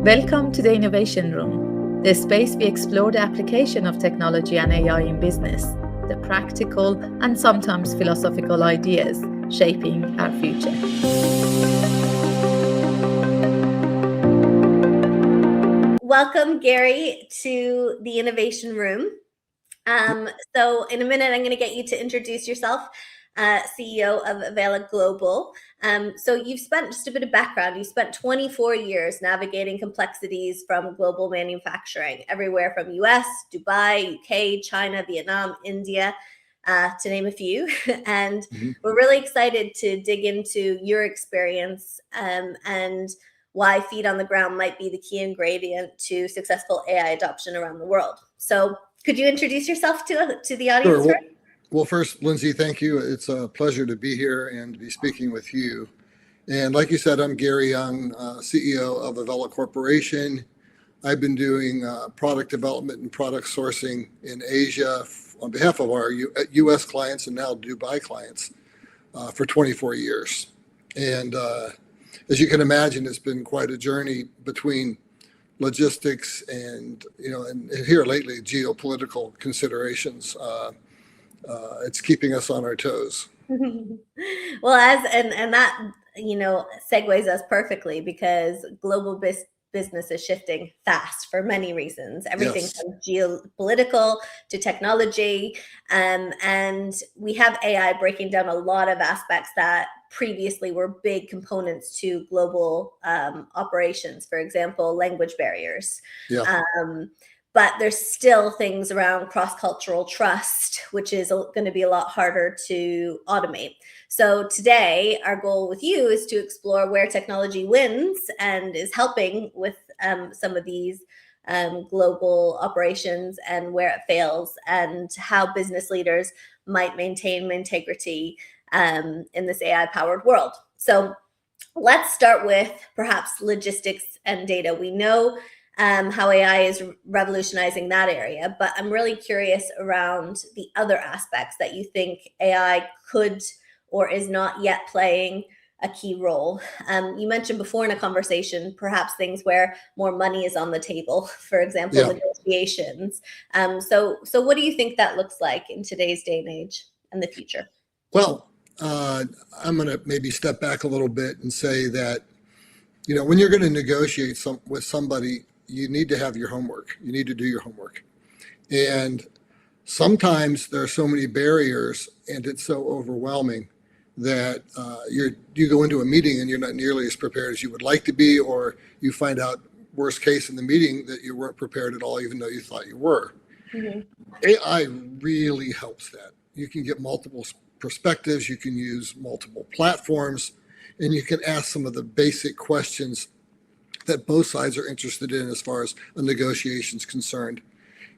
Welcome to the Innovation Room, the space we explore the application of technology and AI in business, the practical and sometimes philosophical ideas shaping our future. Welcome, Gary, to the Innovation Room. So in a minute, I'm going to get you to introduce yourself, CEO of Avela Global. So you've spent, just a bit of background, you spent 24 years navigating complexities from global manufacturing, everywhere from US, Dubai, UK, China, Vietnam, India, to name a few. And we're really excited to dig into your experience and why feet on the ground might be the key ingredient to successful AI adoption around the world. So could you introduce yourself to the audience? Sure. Well, first, Lindsay, thank you. It's a pleasure to be here and to be speaking with you. And like you said, I'm Gary Young, CEO of Avela Corporation. I've been doing product development and product sourcing in Asia on behalf of our U.S. clients and now Dubai clients for 24 years. And as you can imagine, it's been quite a journey between logistics and here lately geopolitical considerations. It's keeping us on our toes. Well, and that segues us perfectly, because global business is shifting fast for many reasons. Everything from geopolitical to technology, and we have AI breaking down a lot of aspects that previously were big components to global operations. For example, language barriers. But there's still things around cross-cultural trust, which is going to be a lot harder to automate. So today, our goal with you is to explore where technology wins and is helping with some of these global operations, and where it fails, and how business leaders might maintain integrity in this AI-powered world. So let's start with perhaps logistics and data. We know how AI is revolutionizing that area, but I'm really curious around the other aspects that you think AI could or is not yet playing a key role. You mentioned before in a conversation, perhaps things where more money is on the table, for example, negotiations. So what do you think that looks like in today's day and age and the future? Well, I'm going to maybe step back a little bit and say that, when you're going to negotiate with somebody, you need to have your homework. You need to do your homework. And sometimes there are so many barriers and it's so overwhelming that you go into a meeting and you're not nearly as prepared as you would like to be, or you find out, worst case in the meeting, that you weren't prepared at all, even though you thought you were. AI really helps that. You can get multiple perspectives, you can use multiple platforms, and you can ask some of the basic questions that both sides are interested in as far as a negotiation is concerned.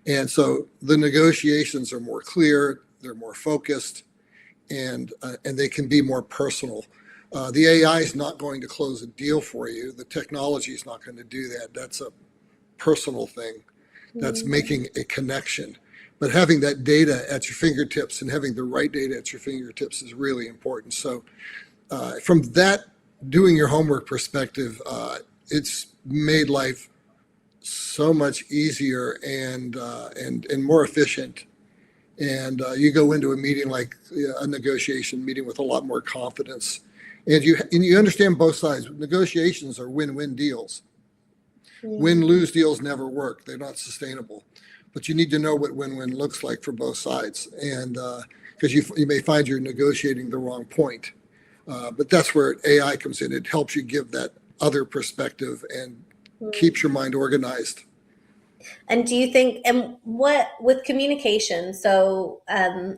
And so the negotiations are more clear, they're more focused, and they can be more personal. The AI is not going to close a deal for you. The technology is not going to do that. That's a personal thing. That's making a connection. But having that data at your fingertips and having the right data at your fingertips is really important. So from that doing your homework perspective, it's made life so much easier and more efficient. And you go into a meeting like a negotiation meeting with a lot more confidence. And you understand both sides. Negotiations are win-win deals. Win-lose deals never work. They're not sustainable. But you need to know what win-win looks like for both sides. And because you may find you're negotiating the wrong point. But that's where AI comes in. It helps you give that other perspective and keeps your mind organized. And do you think, and what with communication, so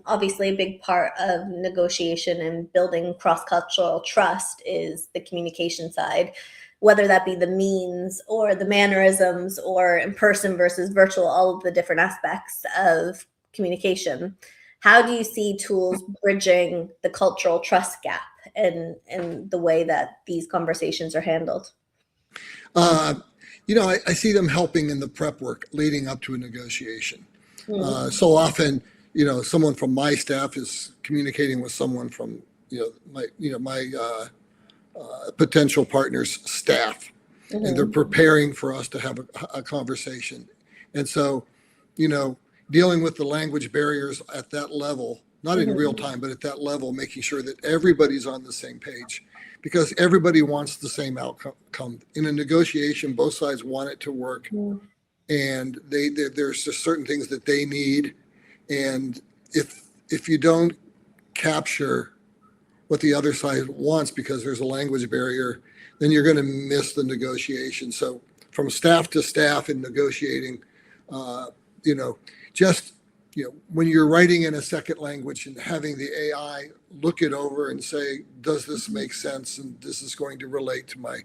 obviously a big part of negotiation and building cross-cultural trust is the communication side, whether that be the means or the mannerisms or in person versus virtual, all of the different aspects of communication. How do you see tools bridging the cultural trust gap in the way that these conversations are handled? I see them helping in the prep work leading up to a negotiation. So often, someone from my staff is communicating with someone from, my potential partner's staff. and they're preparing for us to have a conversation. And so, dealing with the language barriers at that level, not in real time, but at that level, making sure that everybody's on the same page, because everybody wants the same outcome. In a negotiation, both sides want it to work, and there's just certain things that they need. And if you don't capture what the other side wants because there's a language barrier, then you're going to miss the negotiation. So from staff to staff in negotiating, when you're writing in a second language and having the AI look it over and say, does this make sense? And this is going to relate to my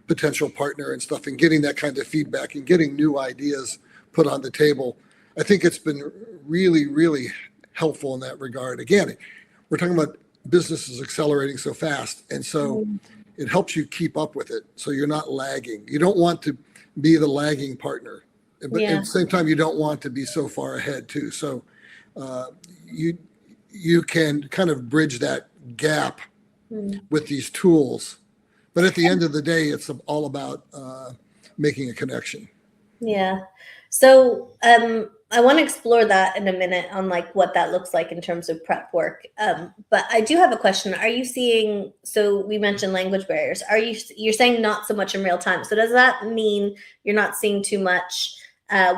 potential partner and stuff, and getting that kind of feedback and getting new ideas put on the table. I think it's been really, really helpful in that regard. Again, we're talking about businesses accelerating so fast. And so it helps you keep up with it. So you're not lagging. You don't want to be the lagging partner. But at the same time, you don't want to be so far ahead too. So you can kind of bridge that gap with these tools. But at the end of the day, it's all about making a connection. Yeah. So I want to explore that in a minute on like what that looks like in terms of prep work. But I do have a question. Are you seeing, so we mentioned language barriers. You're saying not so much in real time. So does that mean you're not seeing too much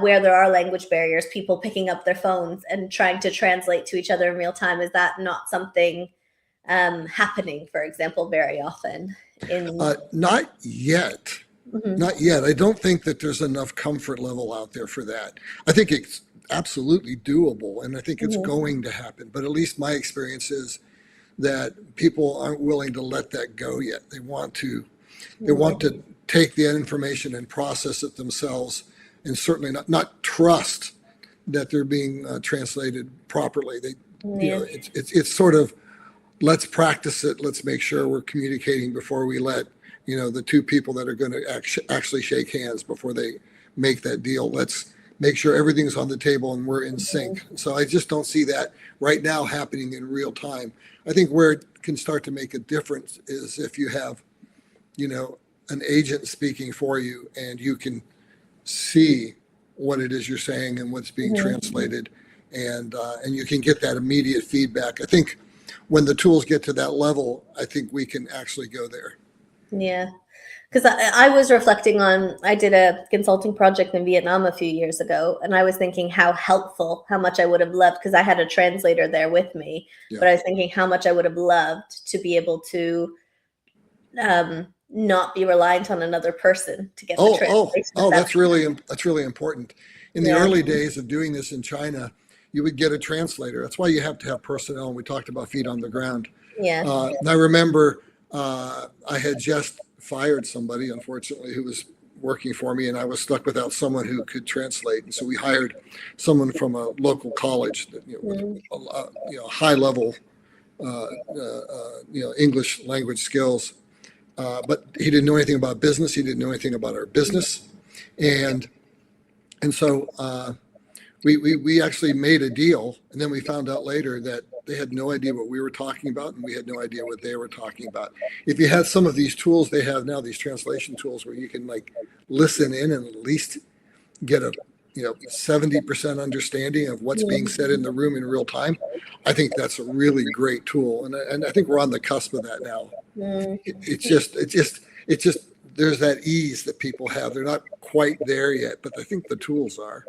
where there are language barriers, people picking up their phones and trying to translate to each other in real time? Is that not something happening, for example, very often? Not yet. Not yet. I don't think that there's enough comfort level out there for that. I think it's absolutely doable, and I think it's going to happen. But at least my experience is that people aren't willing to let that go yet. They want to take the information and process it themselves, and certainly not trust that they're being translated properly. It's sort of, let's practice it. Let's make sure we're communicating before we let the two people that are going to actually shake hands before they make that deal. Let's make sure everything's on the table and we're in sync. So I just don't see that right now happening in real time. I think where it can start to make a difference is if you have, an agent speaking for you and you can see what it is you're saying and what's being translated, and you can get that immediate feedback. I think when the tools get to that level, I think we can actually go there. Yeah, because I was reflecting on, I did a consulting project in Vietnam a few years ago, and I was thinking how much I would have loved, because I had a translator there with me, but I was thinking how much I would have loved to be able to not be reliant on another person to get the translation. That's really important. In the early days of doing this in China, you would get a translator. That's why you have to have personnel. And we talked about feet on the ground. And I remember I had just fired somebody, unfortunately, who was working for me, and I was stuck without someone who could translate. And so we hired someone from a local college that, with high level, English language skills. But he didn't know anything about business. He didn't know anything about our business. And so we actually made a deal, and then we found out later that they had no idea what we were talking about, and we had no idea what they were talking about. If you had some of these tools they have now, these translation tools where you can listen in and at least get a 70% understanding of what's being said in the room in real time, I think that's a really great tool, and I think we're on the cusp of that now. It's just there's that ease that people have. They're not quite there yet, but I think the tools are.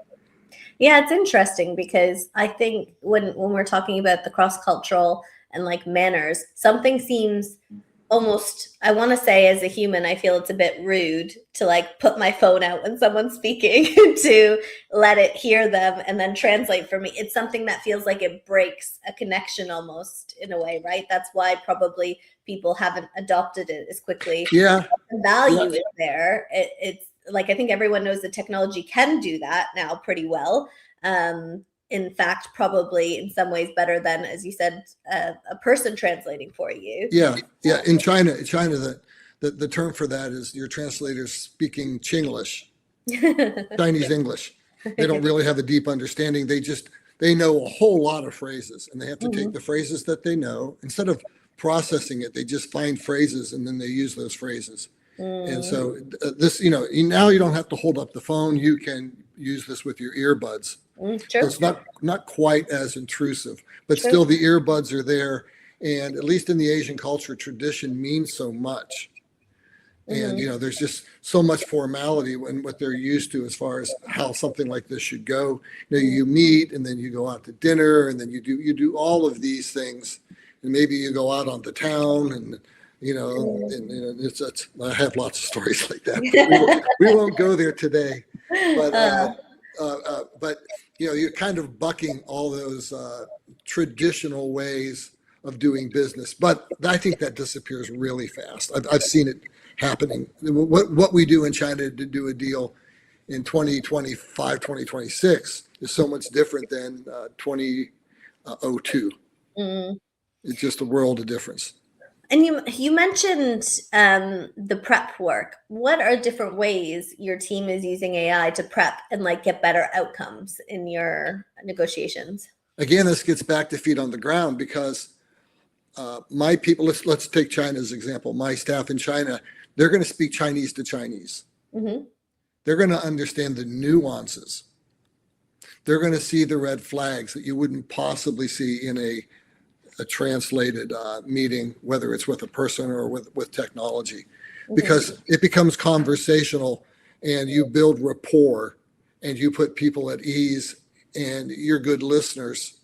Yeah, it's interesting because I think when we're talking about the cross-cultural and manners, something seems almost, I want to say as a human, I feel it's a bit rude to put my phone out when someone's speaking to let it hear them and then translate for me. It's something that feels like it breaks a connection almost in a way, right? That's why probably people haven't adopted it as quickly. Yeah. The value is there. It's I think everyone knows the technology can do that now pretty well. In fact, probably in some ways better than, as you said, a person translating for you. Yeah. In China, the term for that is your translators speaking Chinglish, Chinese English. They don't really have a deep understanding. They know a whole lot of phrases, and they have to take the phrases that they know, instead of processing it, they just find phrases and then they use those phrases. And so this, now you don't have to hold up the phone. You can use this with your earbuds. Sure. So it's not quite as intrusive, but True. still the earbuds are there. And at least in the Asian culture, tradition means so much. And, there's just so much formality in what they're used to as far as how something like this should go. You meet and then you go out to dinner and then you do all of these things. And maybe you go out on the town and, it's I have lots of stories like that. We won't go there today. But you're kind of bucking all those traditional ways of doing business. But I think that disappears really fast. I've seen it happening. What we do in China to do a deal in 2025, 2026 is so much different than 2002. It's just a world of difference. And you mentioned the prep work. What are different ways your team is using AI to prep and get better outcomes in your negotiations? Again, this gets back to feet on the ground because my people, let's take China as an example. My staff in China, they're going to speak Chinese to Chinese. They're going to understand the nuances. They're going to see the red flags that you wouldn't possibly see in a translated meeting, whether it's with a person or with technology, because it becomes conversational and you build rapport and you put people at ease and you're good listeners.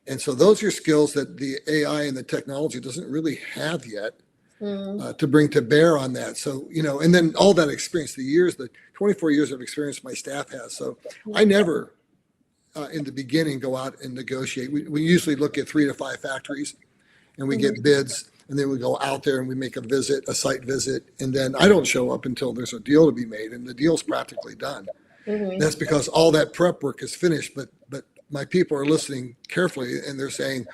And so those are skills that the AI and the technology doesn't really have yet to bring to bear on that. So, and then all that experience, the 24 years of experience my staff has. So I never, in the beginning, go out and negotiate. We usually look at 3 to 5 factories and we get bids, and then we go out there and we make a site visit. And then I don't show up until there's a deal to be made and the deal's practically done. That's because all that prep work is finished, but my people are listening carefully and they're saying,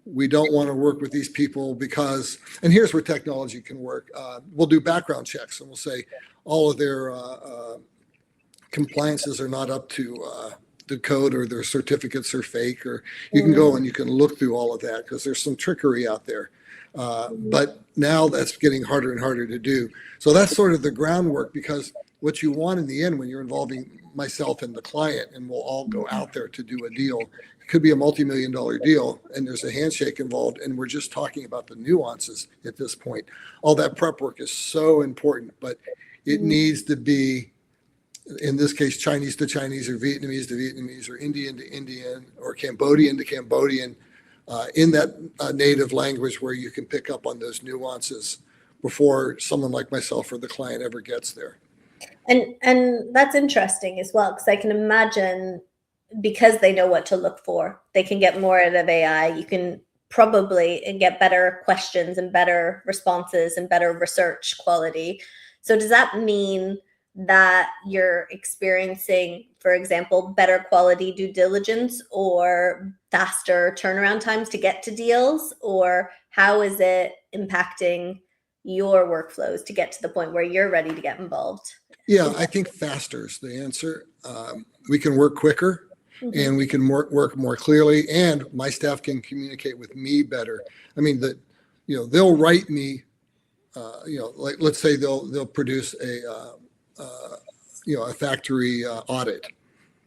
we don't want to work with these people because, and here's where technology can work. We'll do background checks and we'll say all of their compliances are not up to the code, or their certificates are fake, or you can go and you can look through all of that because there's some trickery out there. But now that's getting harder and harder to do. So that's sort of the groundwork, because what you want in the end when you're involving myself and the client, and we'll all go out there to do a deal, it could be a multi-million-dollar deal and there's a handshake involved and we're just talking about the nuances at this point. All that prep work is so important, but it needs to be, in this case, Chinese to Chinese or Vietnamese to Vietnamese or Indian to Indian or Cambodian to Cambodian, in that native language where you can pick up on those nuances before someone like myself or the client ever gets there. And that's interesting as well, because I can imagine, because they know what to look for, they can get more out of AI. You can probably get better questions and better responses and better research quality. So does that mean that you're experiencing, for example, better quality due diligence or faster turnaround times to get to deals? Or how is it impacting your workflows to get to the point where you're ready to get involved? Yeah, I think faster is the answer. We can work quicker and we can work more clearly, and my staff can communicate with me better. I mean, they'll write me, like let's say they'll produce a factory audit,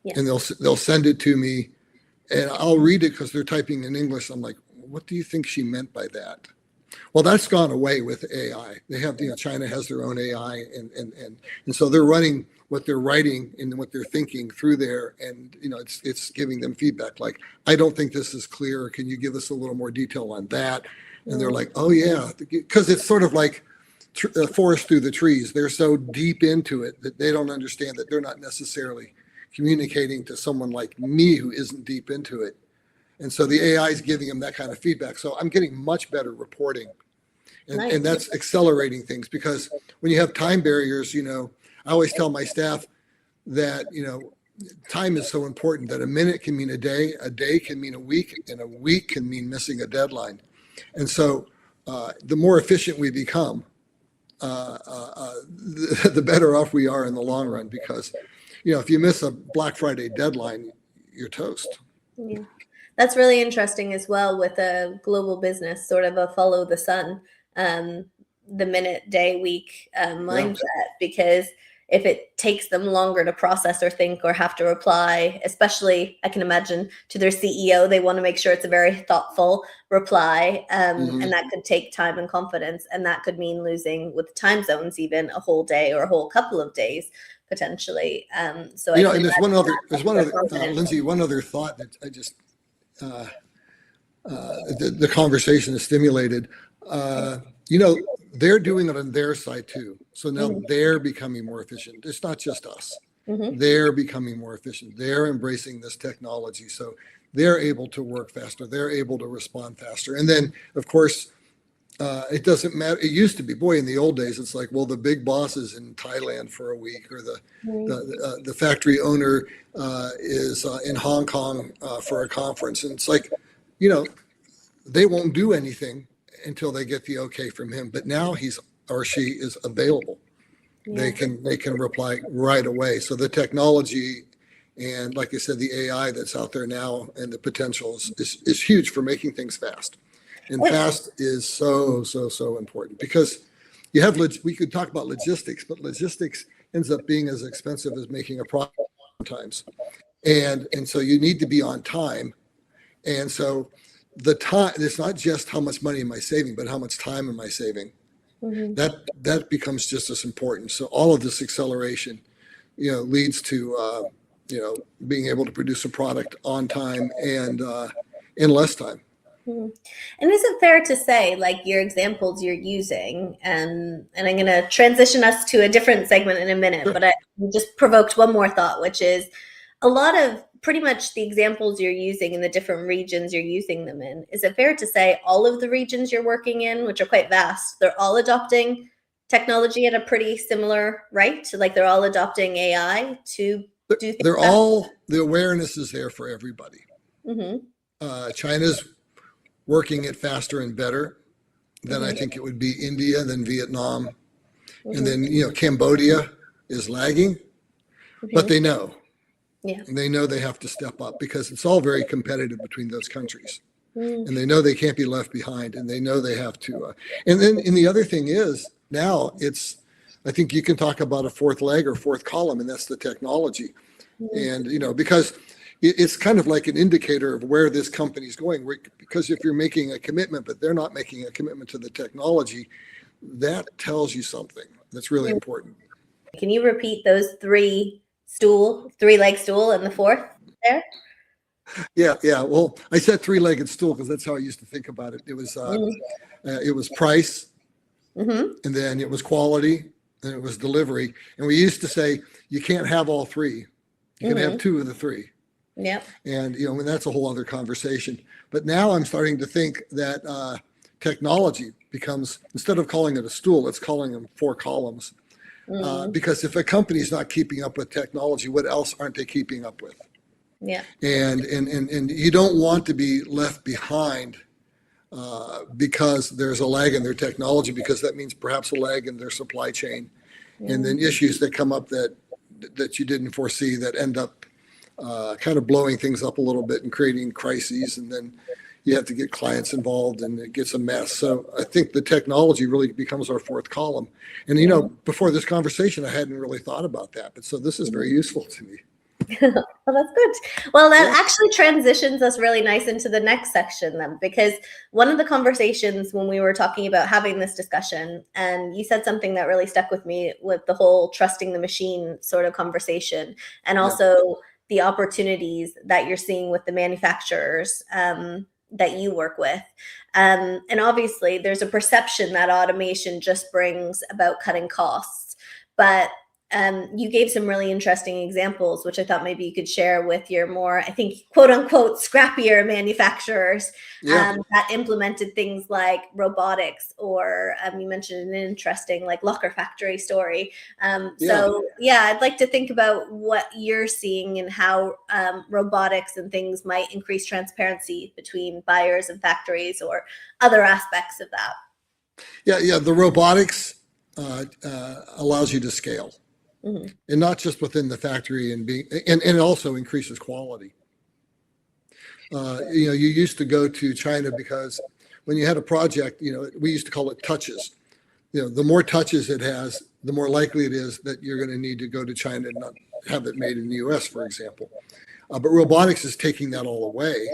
and they'll send it to me, and I'll read it because they're typing in English. I'm like, what do you think she meant by that? Well, that's gone away with AI. They have, China has their own AI, and so they're running what they're writing and what they're thinking through there, and it's giving them feedback like, I don't think this is clear. Can you give us a little more detail on that? And they're like, oh yeah, because it's sort of like forest through the trees. They're so deep into it that they don't understand that they're not necessarily communicating to someone like me who isn't deep into it. And so the AI is giving them that kind of feedback. So I'm getting much better reporting. And that's accelerating things, because when you have time barriers, I always tell my staff that, time is so important that a minute can mean a day can mean a week, and a week can mean missing a deadline. And so the more efficient we become, the better off we are in the long run, because, if you miss a Black Friday deadline, you're toast. Yeah. That's really interesting as well with a global business, sort of a follow the sun. the minute, day, week mindset, because if it takes them longer to process or think or have to reply, especially I can imagine to their CEO, they want to make sure it's a very thoughtful reply, and that could take time and confidence, and that could mean losing with time zones even a whole day or a whole couple of days potentially. So and there's one other Lindsay, one other thought that I just the conversation is stimulated. They're doing it on their side too. So now they're becoming more efficient. It's not just us. They're becoming more efficient. They're embracing this technology. So they're able to work faster. They're able to respond faster. And then, of course, it doesn't matter. It used to be, boy, in the old days, it's like, well, the big boss is in Thailand for a week, or the factory owner is in Hong Kong for a conference. And it's like, they won't do anything until they get the okay from him. But now he's or she is available. They can reply right away. So the technology and, like I said, the AI that's out there now and the potential is huge for making things fast. And fast is so important, because you have we could talk about logistics, but logistics ends up being as expensive as making a product sometimes. And so you need to be on time. And so the time, it's not just how much money am I saving, but how much time am I saving? That becomes just as important. So all of this acceleration, leads to being able to produce a product on time and in less time. And is it fair to say, like your examples you're using, and I'm going to transition us to a different segment in a minute, but I just provoked one more thought, which is a lot of pretty much the examples you're using in the different regions you're using them in. Is it fair to say all of the regions you're working in, which are quite vast, they're all adopting technology at a pretty similar rate? Like they're all adopting AI to do things? The awareness is there for everybody. China's working it faster and better than I think it would be India, then Vietnam. And then, Cambodia is lagging, but they know. And they know they have to step up, because it's all very competitive between those countries. And they know they can't be left behind, and they know they have to. And the other thing is, now I think you can talk about a fourth leg or fourth column, and that's the technology. And, because it's kind of like an indicator of where this company's going, because if you're making a commitment, but they're not making a commitment to the technology, that tells you something that's really important. Can you repeat those three-leg stool and the fourth there? Yeah. Well, I said three-legged stool because that's how I used to think about it. It was price, and then it was quality, and it was delivery. And we used to say, you can't have all three. You can have two of the three. And, and that's a whole other conversation. But now I'm starting to think that technology becomes, instead of calling it a stool, let's calling them four columns. Because if a company's not keeping up with technology, what else aren't they keeping up with? And you don't want to be left behind because there's a lag in their technology, because that means perhaps a lag in their supply chain, and then issues that come up that you didn't foresee that end up kind of blowing things up a little bit and creating crises, and then you have to get clients involved, and it gets a mess. So I think the technology really becomes our fourth column. And, before this conversation, I hadn't really thought about that. But so this is very useful to me. Well, that's good. Well, that actually transitions us really nice into the next section then, because one of the conversations when we were talking about having this discussion, and you said something that really stuck with me with the whole trusting the machine sort of conversation, and also the opportunities that you're seeing with the manufacturers that you work with. And obviously there's a perception that automation just brings about cutting costs, but you gave some really interesting examples, which I thought maybe you could share with your more, I think, quote unquote, scrappier manufacturers that implemented things like robotics, or you mentioned an interesting like locker factory story. So I'd like to think about what you're seeing and how robotics and things might increase transparency between buyers and factories, or other aspects of that. The robotics allows you to scale. And not just within the factory, and it also increases quality. You used to go to China because when you had a project, we used to call it touches. the more touches it has, the more likely it is that you're going to need to go to China and not have it made in the US, for example. But robotics is taking that all away.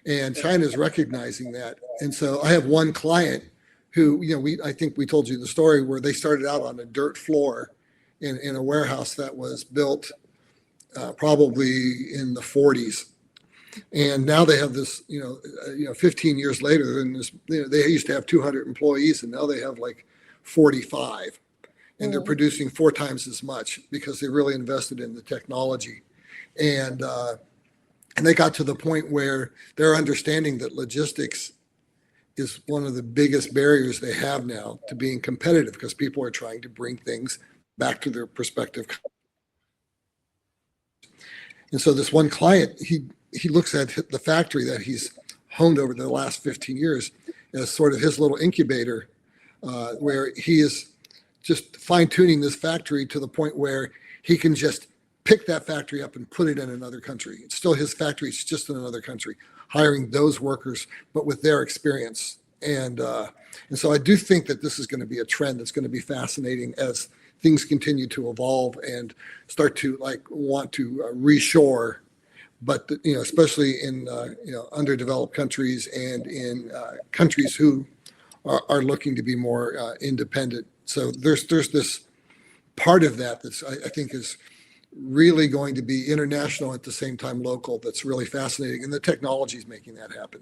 And China is recognizing that. And so I have one client who, I think we told you the story where they started out on a dirt floor in a warehouse that was built probably in the 40s. And now they have this, 15 years later, and they used to have 200 employees, and now they have like 45, and they're producing 4 times as much because they really invested in the technology, and they got to the point where they're understanding that logistics is one of the biggest barriers they have now to being competitive, because people are trying to bring things back to their perspective. And so this one client, he looks at the factory that he's honed over the last 15 years as sort of his little incubator, where he is just fine-tuning this factory to the point where he can just pick that factory up and put it in another country. It's still his factory, it's just in another country, hiring those workers, but with their experience. And so I do think that this is going to be a trend that's going to be fascinating as things continue to evolve and start to want to reshore, but especially in underdeveloped countries and in countries who are looking to be more independent. So there's this part of that that's I think is really going to be international at the same time local. That's really fascinating, and the technology is making that happen.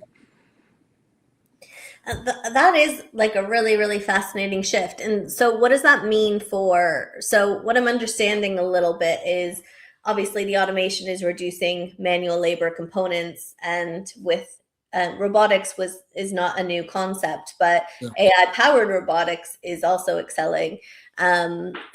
That is like a really, really fascinating shift. And so what does that mean so what I'm understanding a little bit is obviously the automation is reducing manual labor components, and with robotics is not a new concept, but AI powered robotics is also excelling.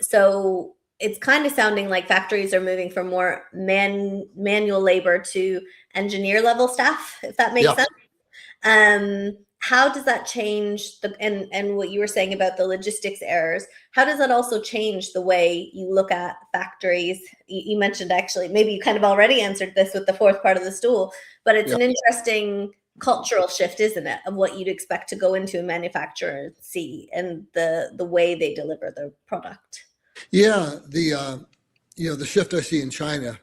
So it's kind of sounding like factories are moving from more manual labor to engineer level staff, if that makes sense. How does that change and what you were saying about the logistics errors? How does that also change the way you look at factories? You mentioned, actually, maybe you kind of already answered this with the fourth part of the stool, but it's an interesting cultural shift, isn't it, of what you'd expect to go into a manufacturer and see, and the way they deliver their product. Yeah, the shift I see in China,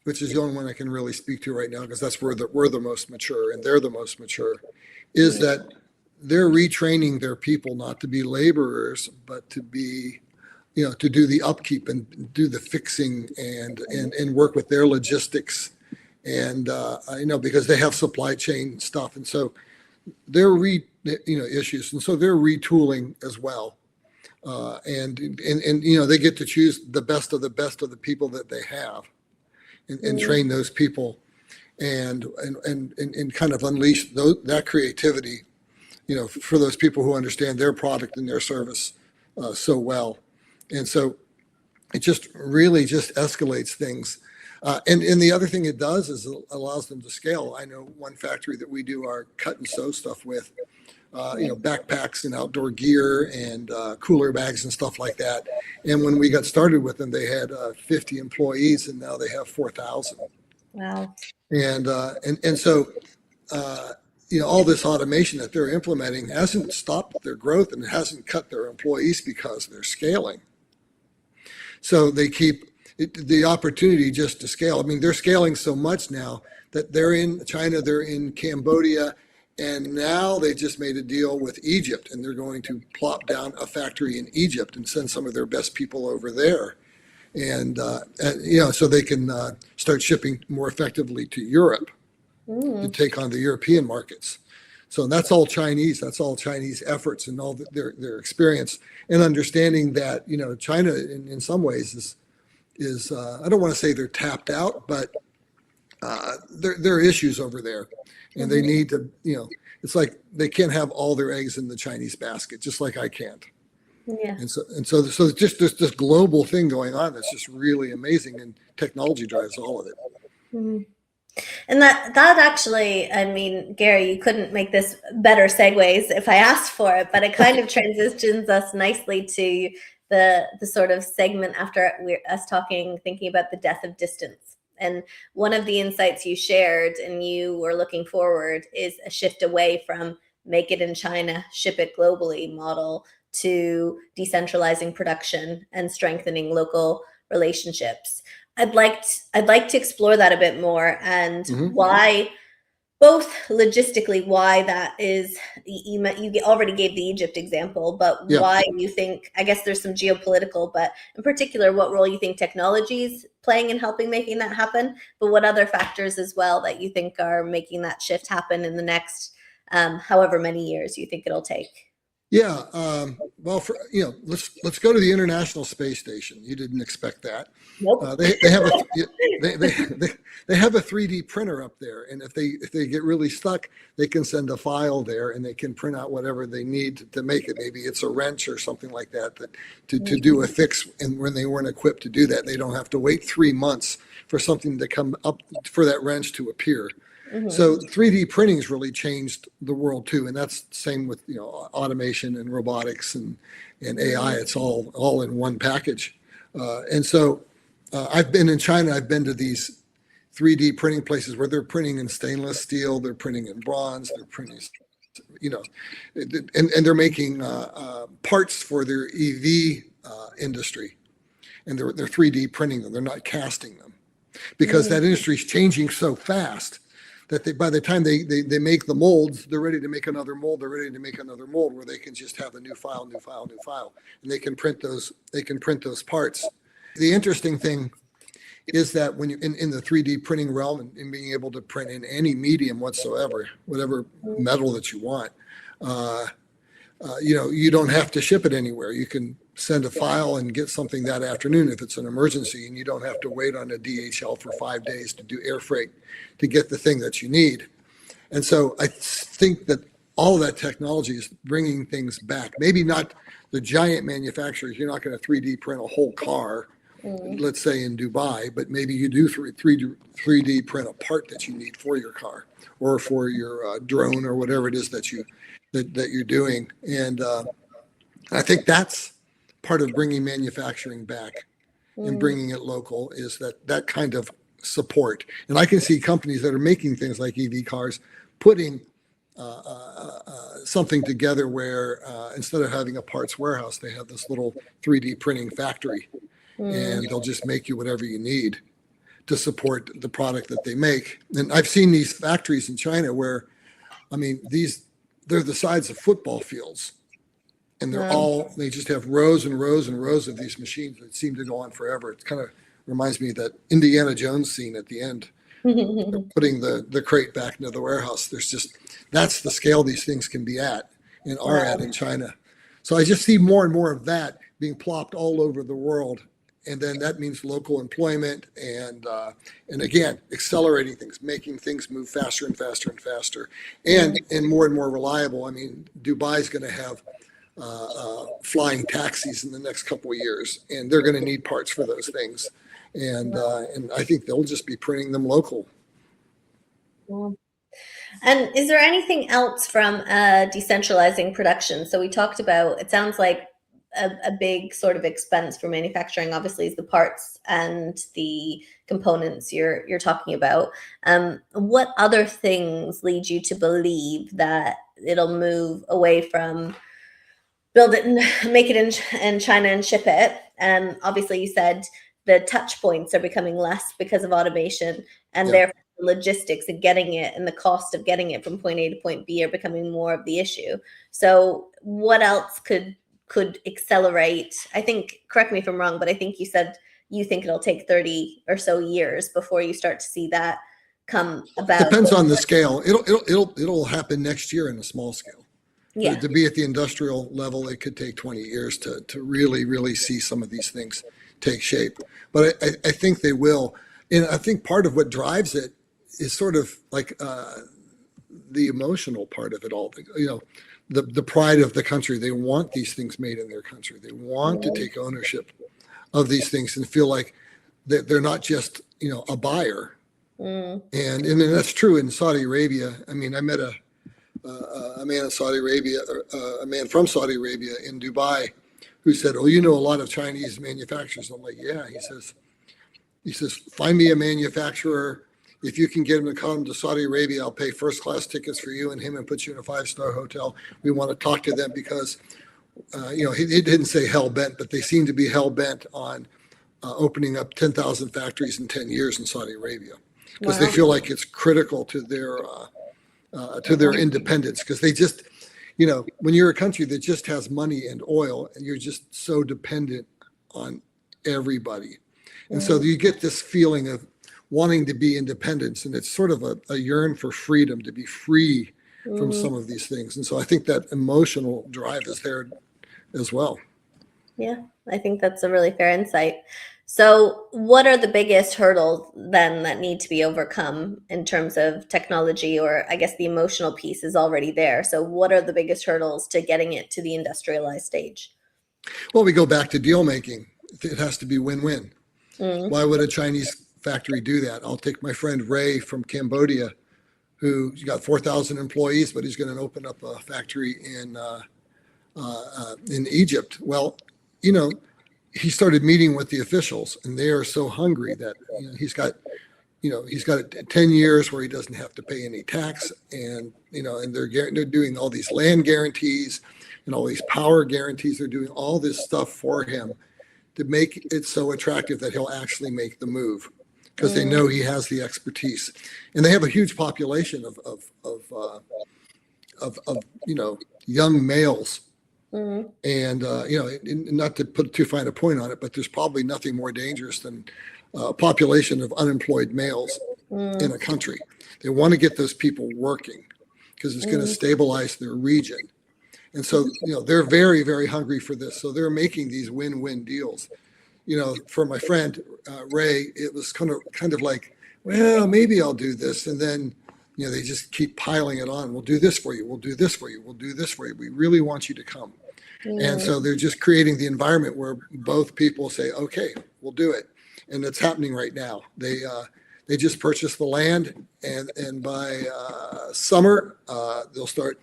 which is the only one I can really speak to right now, because that's where we're the most mature and they're the most mature, is that they're retraining their people not to be laborers, but to be, to do the upkeep and do the fixing and work with their logistics. And because they have supply chain stuff, and so they're issues, and so they're retooling as well. And they get to choose the best of the people that they have, and train those people, and kind of unleash that creativity, for those people who understand their product and their service so well. And so it just really just escalates things. And the other thing it does is it allows them to scale. I know one factory that we do our cut and sew stuff with, backpacks and outdoor gear and cooler bags and stuff like that. And when we got started with them, they had 50 employees, and now they have 4,000. Wow. And so all this automation that they're implementing hasn't stopped their growth, and it hasn't cut their employees because they're scaling. So they keep the opportunity just to scale. I mean, they're scaling so much now that they're in China, they're in Cambodia, and now they just made a deal with Egypt, and they're going to plop down a factory in Egypt and send some of their best people over there. And so they can start shipping more effectively to Europe to take on the European markets. So that's all Chinese. That's all Chinese efforts and all their experience, and understanding that China in some ways is I don't want to say they're tapped out, but there are issues over there, and they need to it's like they can't have all their eggs in the Chinese basket, just like I can't. Yeah. And so just this global thing going on that's just really amazing, and technology drives all of it. Mm-hmm. And that actually, I mean, Gary, you couldn't make this better segues if I asked for it, but it kind of transitions us nicely to the sort of segment after us thinking about the death of distance. And one of the insights you shared and you were looking forward is a shift away from make it in China, ship it globally model to decentralizing production and strengthening local relationships. I'd like to explore that a bit more, and why, both logistically, why that is. You already gave the Egypt example, but why you think, I guess there's some geopolitical, but in particular, what role you think technology is playing in helping making that happen, but what other factors as well that you think are making that shift happen in the next however many years you think it'll take? Yeah, well, let's go to the International Space Station. You didn't expect that. Nope. They have they have a 3D printer up there, and if they get really stuck, they can send a file there, and they can print out whatever they need to make it. Maybe it's a wrench or something like that to do a fix. And when they weren't equipped to do that, they don't have to wait 3 months for something to come up, for that wrench to appear. So 3D printing's really changed the world too, and that's the same with automation and robotics and AI. It's all in one package. And so I've been in China. I've been to these 3D printing places where they're printing in stainless steel, they're printing in bronze, they're printing, and they're making parts for their EV industry, and they're 3D printing them. They're not casting them because that industry is changing so fast that by the time they make the molds, they're ready to make another mold. They're ready to make another mold where they can just have a new file, and they can print those. They can print those parts. The interesting thing is that when you're in the 3D printing realm and being able to print in any medium whatsoever, whatever metal that you want, you don't have to ship it anywhere. You can send a file and get something that afternoon if it's an emergency, and you don't have to wait on a DHL for 5 days to do air freight to get the thing that you need. And so I think that all of that technology is bringing things back. Maybe not the giant manufacturers. You're not going to 3D print a whole car, let's say in Dubai, but maybe you do 3D print a part that you need for your car or for your drone or whatever it is that you're doing. And I think that's part of bringing manufacturing back and bringing it local, is that kind of support. And I can see companies that are making things like EV cars putting something together where instead of having a parts warehouse, they have this little 3D printing factory, and they'll just make you whatever you need to support the product that they make. And I've seen these factories in China where, they're the size of football fields. And they just have rows and rows and rows of these machines that seem to go on forever. It kind of reminds me of that Indiana Jones scene at the end, putting the crate back into the warehouse. That's the scale these things can be at and are at in China. So I just see more and more of that being plopped all over the world. And then that means local employment and again, accelerating things, making things move faster and faster and faster and more reliable. Dubai is going to have flying taxis in the next couple of years, and they're going to need parts for those things. And I think they'll just be printing them local. And is there anything else from decentralizing production? So we talked about, it sounds like a big sort of expense for manufacturing, obviously, is the parts and the components you're talking about. What other things lead you to believe that it'll move away from build it and make it in China and ship it? Obviously, you said the touch points are becoming less because of automation, and therefore the logistics of getting it and the cost of getting it from point A to point B are becoming more of the issue. So what else could accelerate? I think, correct me if I'm wrong, but I think you said you think it'll take 30 or so years before you start to see that come about. Depends on the scale. It'll happen next year in a small scale. Yeah. To be at the industrial level, it could take 20 years to really see some of these things take shape. But I think they will. And I think part of what drives it is sort of like the emotional part of it all. The pride of the country. They want these things made in their country. They want to take ownership of these things and feel like they're not just, a buyer. And that's true in Saudi Arabia. I met a man in Saudi Arabia, a man from Saudi Arabia in Dubai, who said, "Oh, a lot of Chinese manufacturers." I'm like, "Yeah." He says, "Find me a manufacturer. If you can get him to come to Saudi Arabia, I'll pay first class tickets for you and him and put you in a 5-star hotel. We want to talk to them because he didn't say hell bent, but they seem to be hell bent on opening up 10,000 factories in 10 years in Saudi Arabia, because they feel like it's critical to their independence, because they just, when you're a country that just has money and oil, and you're just so dependent on everybody. And so you get this feeling of wanting to be independent, and it's sort of a yearn for freedom, to be free from some of these things. And so I think that emotional drive is there as well. Yeah, I think that's a really fair insight. So what are the biggest hurdles then that need to be overcome in terms of technology, or I guess the emotional piece is already there. So what are the biggest hurdles to getting it to the industrialized stage? Well, we go back to deal making. It has to be win-win. Why would a Chinese factory do that? I'll take my friend Ray from Cambodia, who's got 4,000 employees, but he's going to open up a factory in Egypt. Well, he started meeting with the officials, and they are so hungry that he's got 10 years where he doesn't have to pay any tax, and and they're doing all these land guarantees and all these power guarantees. They're doing all this stuff for him to make it so attractive that he'll actually make the move, because they know he has the expertise, and they have a huge population of young males. And not to put too fine a point on it, but there's probably nothing more dangerous than a population of unemployed males in a country. They want to get those people working, because it's going to stabilize their region. And so, they're very, very hungry for this. So they're making these win-win deals. For my friend Ray, it was kind of like, well, maybe I'll do this, and then they just keep piling it on. We'll do this for you. We'll do this for you. We'll do this for you. We really want you to come. And so they're just creating the environment where both people say, okay, we'll do it. And it's happening right now. They just purchased the land, and by summer, they'll start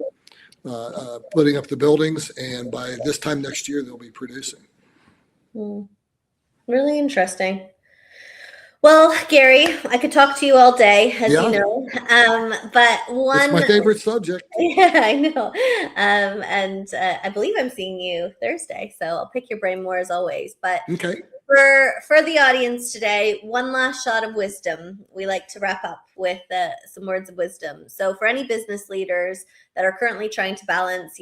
putting up the buildings. And by this time next year, they'll be producing. Really interesting. Well, Gary, I could talk to you all day, as you know, but it's my favorite subject. Yeah, I know. And I believe I'm seeing you Thursday, so I'll pick your brain more as always. But okay. For the audience today, one last shot of wisdom. We like to wrap up with some words of wisdom. So for any business leaders that are currently trying to balance,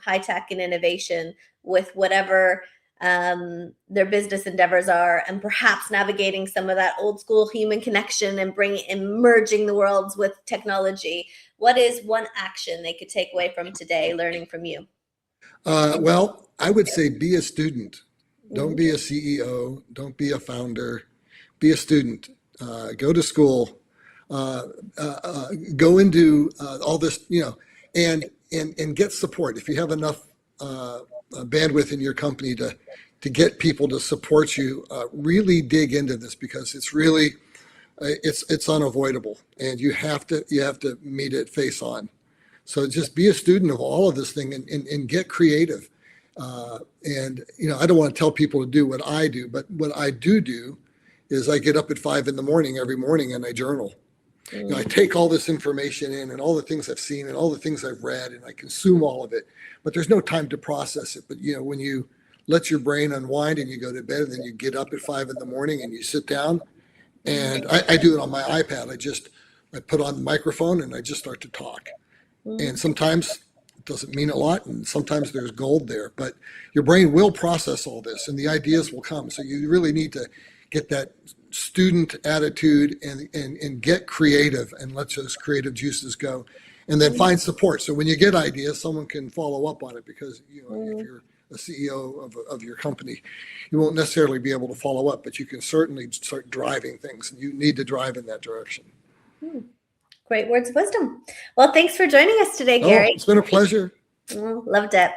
high tech and innovation with whatever their business endeavors are, and perhaps navigating some of that old school human connection and merging the worlds with technology, what is one action they could take away from today, learning from you? Well, I would say be a student. Don't be a CEO. Don't be a founder. Be a student. Go to school. Go into all this, and get support. If you have enough bandwidth in your company to get people to support you, really dig into this, because it's really it's unavoidable, and you have to meet it face on. So just be a student of all of this thing, and get creative. And I don't want to tell people to do what I do, but what I do is I get up at 5 a.m. every morning, and I journal. I take all this information in, and all the things I've seen, and all the things I've read, and I consume all of it, but there's no time to process it. But when you let your brain unwind and you go to bed, and then you get up at 5 a.m. and you sit down, and I do it on my iPad. I put on the microphone, and I just start to talk. And sometimes it doesn't mean a lot, and sometimes there's gold there, but your brain will process all this, and the ideas will come. So you really need to get that student attitude and get creative, and let those creative juices go, and then find support. So when you get ideas, someone can follow up on it, because if you're a CEO of your company, you won't necessarily be able to follow up, but you can certainly start driving things, and you need to drive in that direction. Great words of wisdom. Well, thanks for joining us today, Gary. It's been a pleasure. Loved it.